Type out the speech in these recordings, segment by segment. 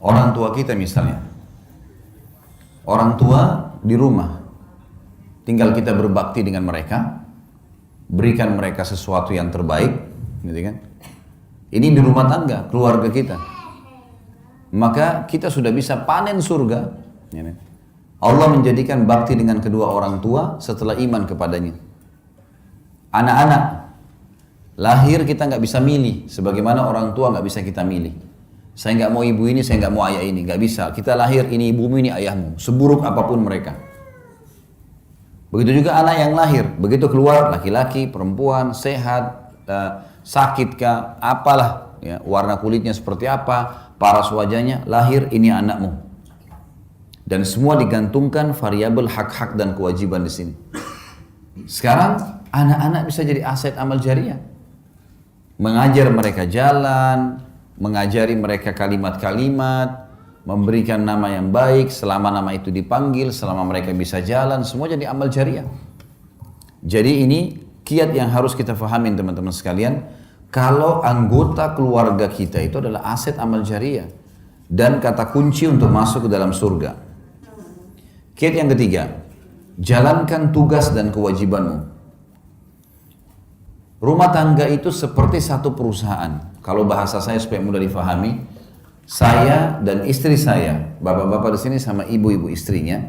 Orang tua kita misalnya, orang tua di rumah, tinggal kita berbakti dengan mereka, berikan mereka sesuatu yang terbaik, gitu kan? Ini di rumah tangga, keluarga kita. Maka kita sudah bisa panen surga. Ya kan? Allah menjadikan bakti dengan kedua orang tua setelah iman kepadanya. Anak-anak, lahir kita nggak bisa milih, sebagaimana orang tua nggak bisa kita milih. Saya nggak mau ibu ini, saya nggak mau ayah ini, nggak bisa. Kita lahir, ini ibumu, ini ayahmu, seburuk apapun mereka. Begitu juga anak yang lahir, begitu keluar laki-laki, perempuan, sehat, sakit kah, apalah, ya, warna kulitnya seperti apa, paras wajahnya, lahir ini anakmu. Dan semua digantungkan variabel hak-hak dan kewajiban di sini. Sekarang anak-anak bisa jadi aset amal jariah, mengajar mereka jalan, mengajari mereka kalimat-kalimat, memberikan nama yang baik, selama nama itu dipanggil, selama mereka bisa jalan, semua jadi amal jariah. Jadi ini kiat yang harus kita fahamin teman-teman sekalian, kalau anggota keluarga kita itu adalah aset amal jariah dan kata kunci untuk masuk ke dalam surga. Kiat yang ketiga, jalankan tugas dan kewajibanmu. Rumah tangga itu seperti satu perusahaan. Kalau bahasa saya supaya mudah difahami, saya dan istri saya, bapak-bapak di sini sama ibu-ibu istrinya,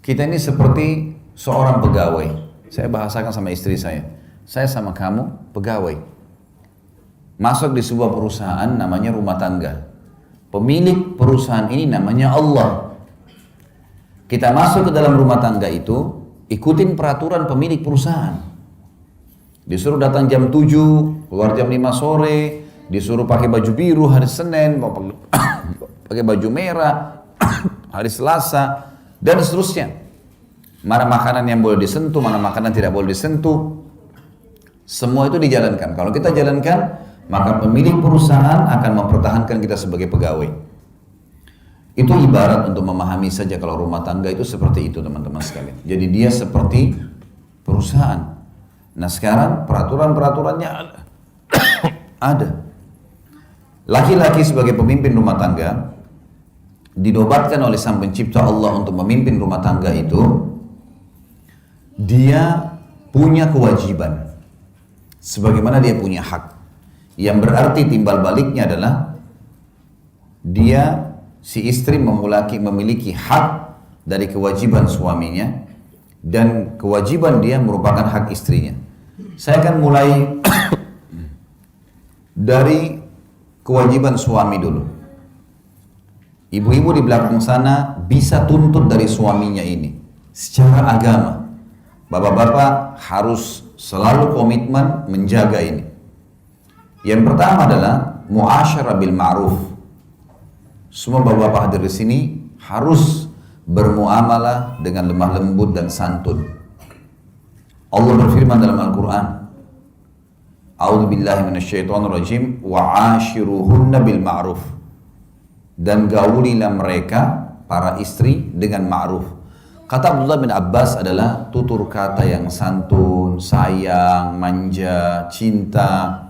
kita ini seperti seorang pegawai. Saya bahasakan sama istri saya sama kamu pegawai. Masuk di sebuah perusahaan namanya rumah tangga. Pemilik perusahaan ini namanya Allah. Kita masuk ke dalam rumah tangga itu, ikutin peraturan pemilik perusahaan. Disuruh datang jam 7, keluar jam 5 sore, disuruh pakai baju biru hari Senin, pakai baju merah hari Selasa, dan seterusnya. Mana makanan yang boleh disentuh, mana makanan tidak boleh disentuh. Semua itu dijalankan. Kalau kita jalankan, maka pemilik perusahaan akan mempertahankan kita sebagai pegawai. Itu ibarat untuk memahami saja kalau rumah tangga itu seperti itu teman-teman sekalian. Jadi dia seperti perusahaan. Nah sekarang peraturan-peraturannya ada. Laki-laki sebagai pemimpin rumah tangga dinobatkan oleh Sang Pencipta Allah untuk memimpin rumah tangga itu. Dia punya kewajiban sebagaimana dia punya hak. Yang berarti timbal baliknya adalah dia, si istri memiliki hak dari kewajiban suaminya dan kewajiban dia merupakan hak istrinya. Saya akan mulai dari kewajiban suami dulu. Ibu-ibu di belakang sana bisa tuntut dari suaminya ini secara agama. Bapak-bapak harus selalu komitmen menjaga ini. Yang pertama adalah muasyarah bil ma'ruf. Semua bapak-bapak hadir di sini harus bermuamalah dengan lemah lembut dan santun. Allah berfirman dalam Al-Quran, A'udzu billahi minasyaitonir rajim, wa'ashiruhunna bil ma'ruf. Dan gaulilah mereka para istri dengan ma'ruf. Kata Abdullah bin Abbas adalah tutur kata yang santun, sayang, manja, cinta,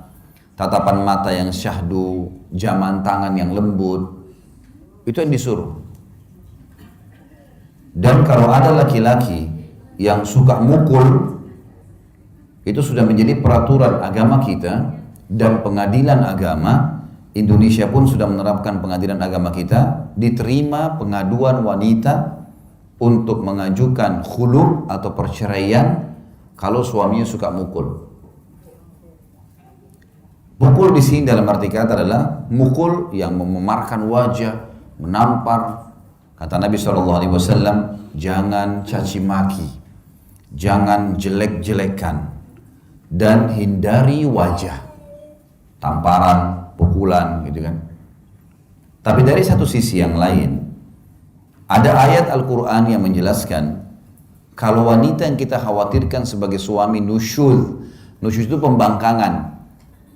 tatapan mata yang syahdu, jaman tangan yang lembut. Itu yang disuruh. Dan kalau ada laki-laki yang suka mukul, itu sudah menjadi peraturan agama kita dan pengadilan agama. Indonesia pun sudah menerapkan pengadilan agama kita, diterima pengaduan wanita untuk mengajukan khulu atau perceraian kalau suaminya suka mukul. Pukul di sini dalam arti kata adalah mukul yang mememarkan wajah, menampar. Kata Nabi SAW, jangan caci maki, jangan jelek-jelekan, dan hindari wajah, tamparan, pukulan, gitu kan. Tapi dari satu sisi yang lain, ada ayat Al-Quran yang menjelaskan kalau wanita yang kita khawatirkan sebagai suami nusyuz itu pembangkangan.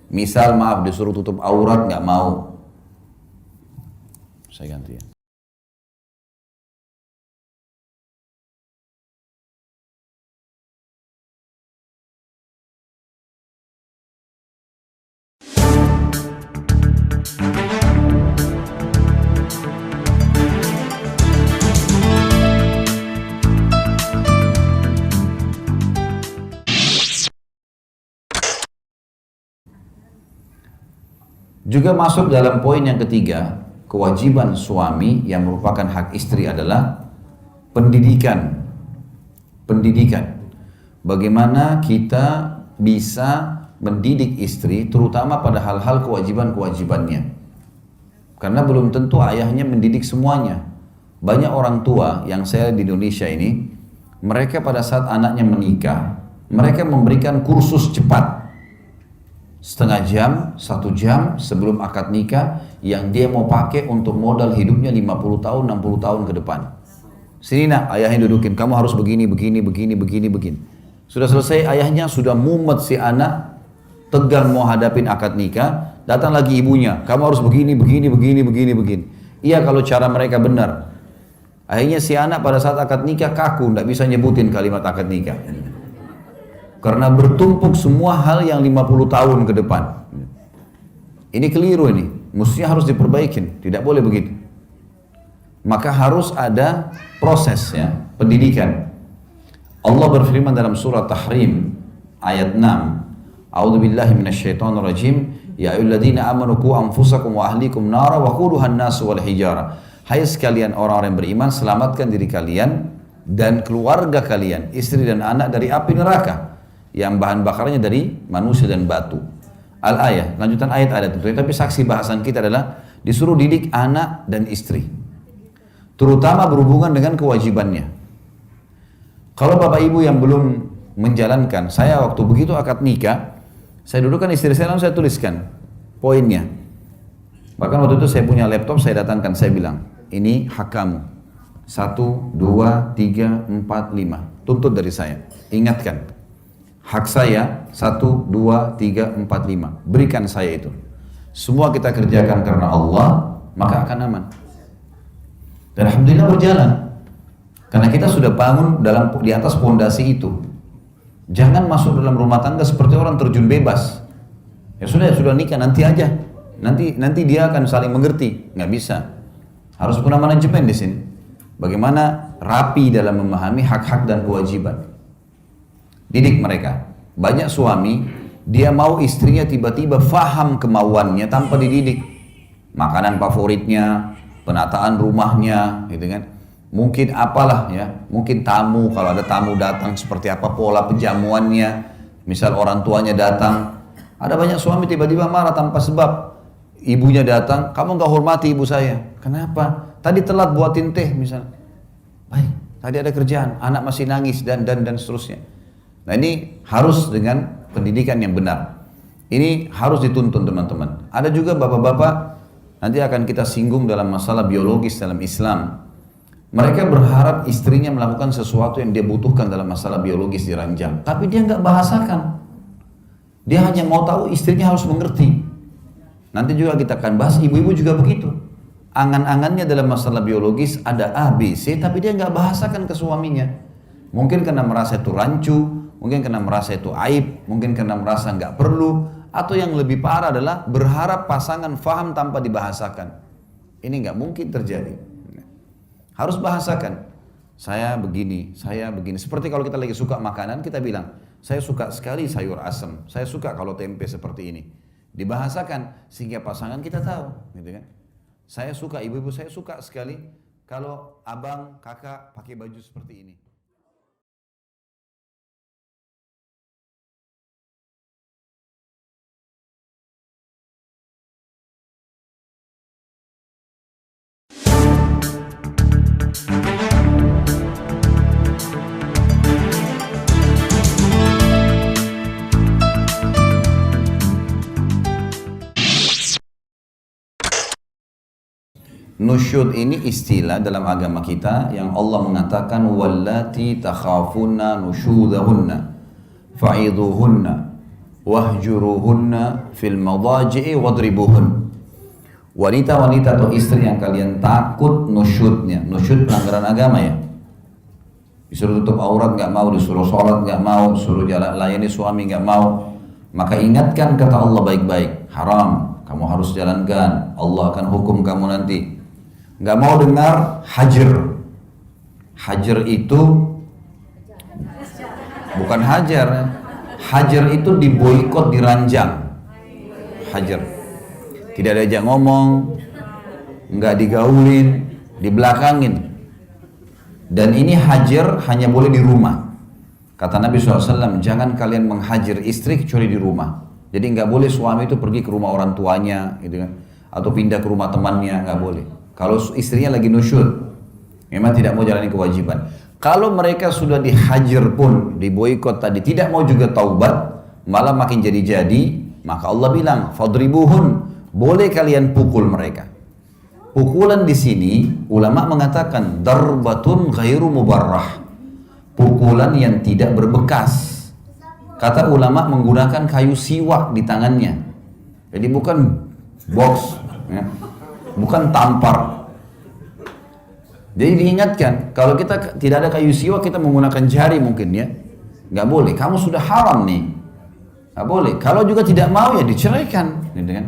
Misal maaf disuruh tutup aurat nggak mau. Saya ganti ya. Juga masuk dalam poin yang ketiga, kewajiban suami yang merupakan hak istri adalah pendidikan. Pendidikan. Bagaimana kita bisa mendidik istri terutama pada hal-hal kewajiban-kewajibannya. Karena belum tentu ayahnya mendidik semuanya. Banyak orang tua yang saya di Indonesia ini, mereka pada saat anaknya menikah, mereka memberikan kursus cepat. Setengah jam, 1 jam sebelum akad nikah yang dia mau pakai untuk modal hidupnya 50 tahun, 60 tahun ke depan. Sini nak, ayahnya dudukin, kamu harus begini. Sudah selesai, ayahnya sudah mumet si anak, tegang mau hadapin akad nikah, datang lagi ibunya, kamu harus begini. Iya kalau cara mereka benar. Akhirnya si anak pada saat akad nikah kaku, tidak bisa nyebutin kalimat akad nikah. Karena bertumpuk semua hal yang 50 tahun ke depan. Ini keliru ini, mestinya harus diperbaikin, tidak boleh begitu. Maka harus ada proses ya, pendidikan. Allah berfirman dalam surah Tahrim ayat 6, A'udzubillahi minasyaitonirrajim, ya ayyuhalladzina amanu qu anfusakum wa ahlikum nara wa quduha an-nas wal hijara. Hai sekalian orang-orang yang beriman, selamatkan diri kalian dan keluarga kalian, istri dan anak dari api neraka yang bahan bakarnya dari manusia dan batu. Al-ayah, lanjutan ayat ada tentunya, tapi saksi bahasan kita adalah disuruh didik anak dan istri. Terutama berhubungan dengan kewajibannya. Kalau bapak ibu yang belum menjalankan, saya waktu begitu akad nikah, saya dudukkan istri saya lalu saya tuliskan poinnya. Bahkan waktu itu saya punya laptop, saya datangkan, saya bilang, ini hak kamu. 1, 2, 3, 4, 5. Tuntut dari saya. Ingatkan. Hak saya 1, 2, 3, 4, 5. Berikan saya itu. Semua kita kerjakan karena Allah, maka akan aman. Dan alhamdulillah berjalan. Karena kita sudah bangun di atas pondasi itu. Jangan masuk dalam rumah tangga seperti orang terjun bebas. Ya sudah nikah nanti aja. Nanti dia akan saling mengerti. Nggak bisa. Harus punya manajemen di sini. Bagaimana rapi dalam memahami hak-hak dan kewajiban. Didik mereka. Banyak suami, dia mau istrinya tiba-tiba faham kemauannya tanpa dididik. Makanan favoritnya, penataan rumahnya, gitu kan. Mungkin apalah ya, mungkin tamu, kalau ada tamu datang seperti apa pola penjamuannya. Misal orang tuanya datang, ada banyak suami tiba-tiba marah tanpa sebab. Ibunya datang, kamu nggak hormati ibu saya. Kenapa? Tadi telat buatin teh misal. Baik, tadi ada kerjaan, anak masih nangis dan seterusnya. Nah ini harus dengan pendidikan yang benar. Ini harus dituntun teman-teman. Ada juga bapak-bapak, nanti akan kita singgung dalam masalah biologis dalam Islam. Mereka berharap istrinya melakukan sesuatu yang dia butuhkan dalam masalah biologis di ranjang. Tapi dia nggak bahasakan. Dia hanya mau tahu istrinya harus mengerti. Nanti juga kita akan bahas, ibu-ibu juga begitu. Angan-angannya dalam masalah biologis ada A, B, C, tapi dia nggak bahasakan ke suaminya. Mungkin karena merasa itu rancu, mungkin karena merasa itu aib, mungkin karena merasa nggak perlu, atau yang lebih parah adalah berharap pasangan faham tanpa dibahasakan. Ini nggak mungkin terjadi. Harus bahasakan. Saya begini. Seperti kalau kita lagi suka makanan, kita bilang, saya suka sekali sayur asam, saya suka kalau tempe seperti ini. Dibahasakan sehingga pasangan kita tahu, gitu kan? Saya suka, ibu-ibu saya suka sekali kalau abang, kakak pakai baju seperti ini. Nusyud ini istilah dalam agama kita yang Allah mengatakan wallati takhafuna nusyudahunna fa'idhuhunna wahjuruhunna fil madaji'i wadribuhun. Wanita-wanita atau istri yang kalian takut nusyudnya. Nusyud pelanggaran agama ya. Disuruh tutup aurat nggak mau, disuruh sholat nggak mau, disuruh jalan layani suami nggak mau. Maka ingatkan kata Allah baik-baik, haram, kamu harus jalankan. Allah akan hukum kamu nanti. Nggak mau dengar hajar. Hajar itu bukan hajar. Hajar itu diboikot, diranjang. Hajar. tidak diajak ngomong, nggak digaulin, dibelakangin. Dan ini hajar hanya boleh di rumah. Kata Nabi SAW, jangan kalian menghajar istri kecuali di rumah. Jadi nggak boleh suami itu pergi ke rumah orang tuanya, gitu kan, atau pindah ke rumah temannya, nggak boleh. Kalau istrinya lagi nusyud, memang tidak mau jalani kewajiban. Kalau mereka sudah dihajar pun, diboikot tadi, tidak mau juga taubat, malah makin jadi-jadi, maka Allah bilang, fadribuhun, boleh kalian pukul mereka. Pukulan di sini, ulama mengatakan, darbatun ghairu mubarrah, pukulan yang tidak berbekas. Kata ulama menggunakan kayu siwak di tangannya. Jadi bukan box, ya, bukan tampar. Jadi diingatkan, kalau kita tidak ada kayu siwak, kita menggunakan jari mungkin ya. Nggak boleh, kamu sudah haram nih. Nggak boleh. Kalau juga tidak mau ya diceraikan. Gitu kan?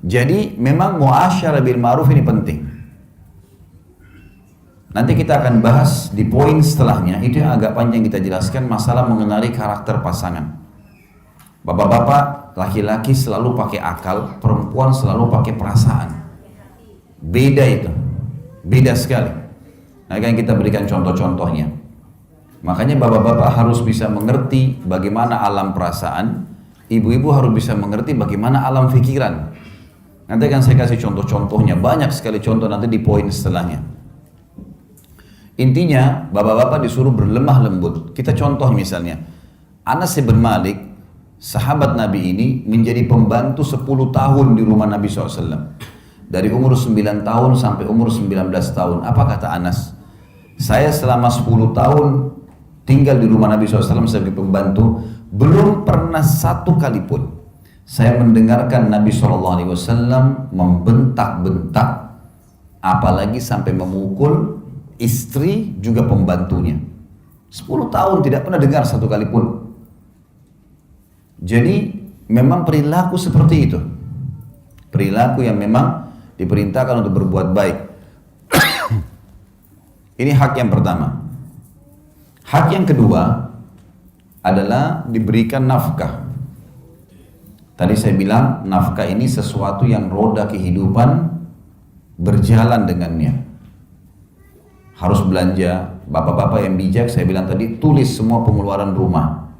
Jadi memang muasyarah bil ma'ruf ini penting. Nanti kita akan bahas di poin setelahnya, itu yang agak panjang kita jelaskan, masalah mengenali karakter pasangan. Bapak-bapak, laki-laki selalu pakai akal, perempuan selalu pakai perasaan. Beda itu, beda sekali. Nah, kan kita berikan contoh-contohnya. Makanya bapak-bapak harus bisa mengerti bagaimana alam perasaan, ibu-ibu harus bisa mengerti bagaimana alam pikiran. Nanti akan saya kasih contoh-contohnya, banyak sekali contoh nanti di poin setelahnya. Intinya, bapak-bapak disuruh berlemah lembut. Kita contoh misalnya, Anas bin Malik, sahabat Nabi ini menjadi pembantu 10 tahun di rumah Nabi SAW. Dari umur 9 tahun sampai umur 19 tahun. Apa kata Anas? Saya selama 10 tahun tinggal di rumah Nabi SAW sebagai pembantu, belum pernah satu kali pun saya mendengarkan Nabi SAW membentak-bentak, apalagi sampai memukul istri juga pembantunya. 10 tahun tidak pernah dengar satu kali pun. Jadi memang perilaku seperti itu, perilaku yang memang diperintahkan untuk berbuat baik. Ini hak yang pertama. Hak yang kedua adalah diberikan nafkah. Tadi saya bilang nafkah ini sesuatu yang roda kehidupan berjalan dengannya. Harus belanja, bapak-bapak yang bijak, saya bilang tadi, tulis semua pengeluaran rumah,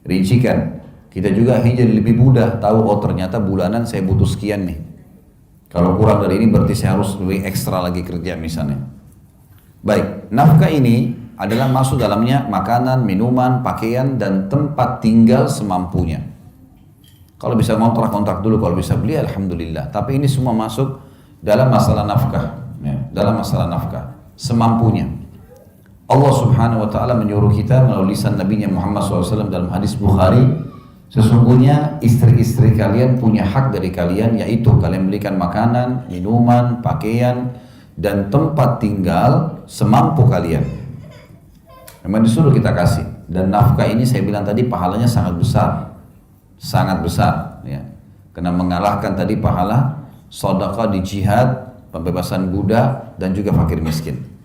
rincikan. Kita juga akhirnya jadi lebih mudah tahu, oh ternyata bulanan saya butuh sekian nih, kalau kurang dari ini berarti saya harus lebih ekstra lagi kerja misalnya. Baik, nafkah ini adalah masuk dalamnya makanan, minuman, pakaian, dan tempat tinggal semampunya. Kalau bisa kontrak dulu, kalau bisa beli alhamdulillah, tapi ini semua masuk dalam masalah nafkah, ya, dalam masalah nafkah semampunya. Allah Subhanahu wa taala menyuruh kita melalui lisan Nabi Muhammad SAW dalam hadis Bukhari, sesungguhnya istri-istri kalian punya hak dari kalian, yaitu kalian belikan makanan, minuman, pakaian, dan tempat tinggal semampu kalian. Memang disuruh kita kasih. Dan nafkah ini saya bilang tadi pahalanya sangat besar, ya. Karena mengalahkan tadi pahala sedekah di jihad, pembebasan budak, dan juga fakir miskin.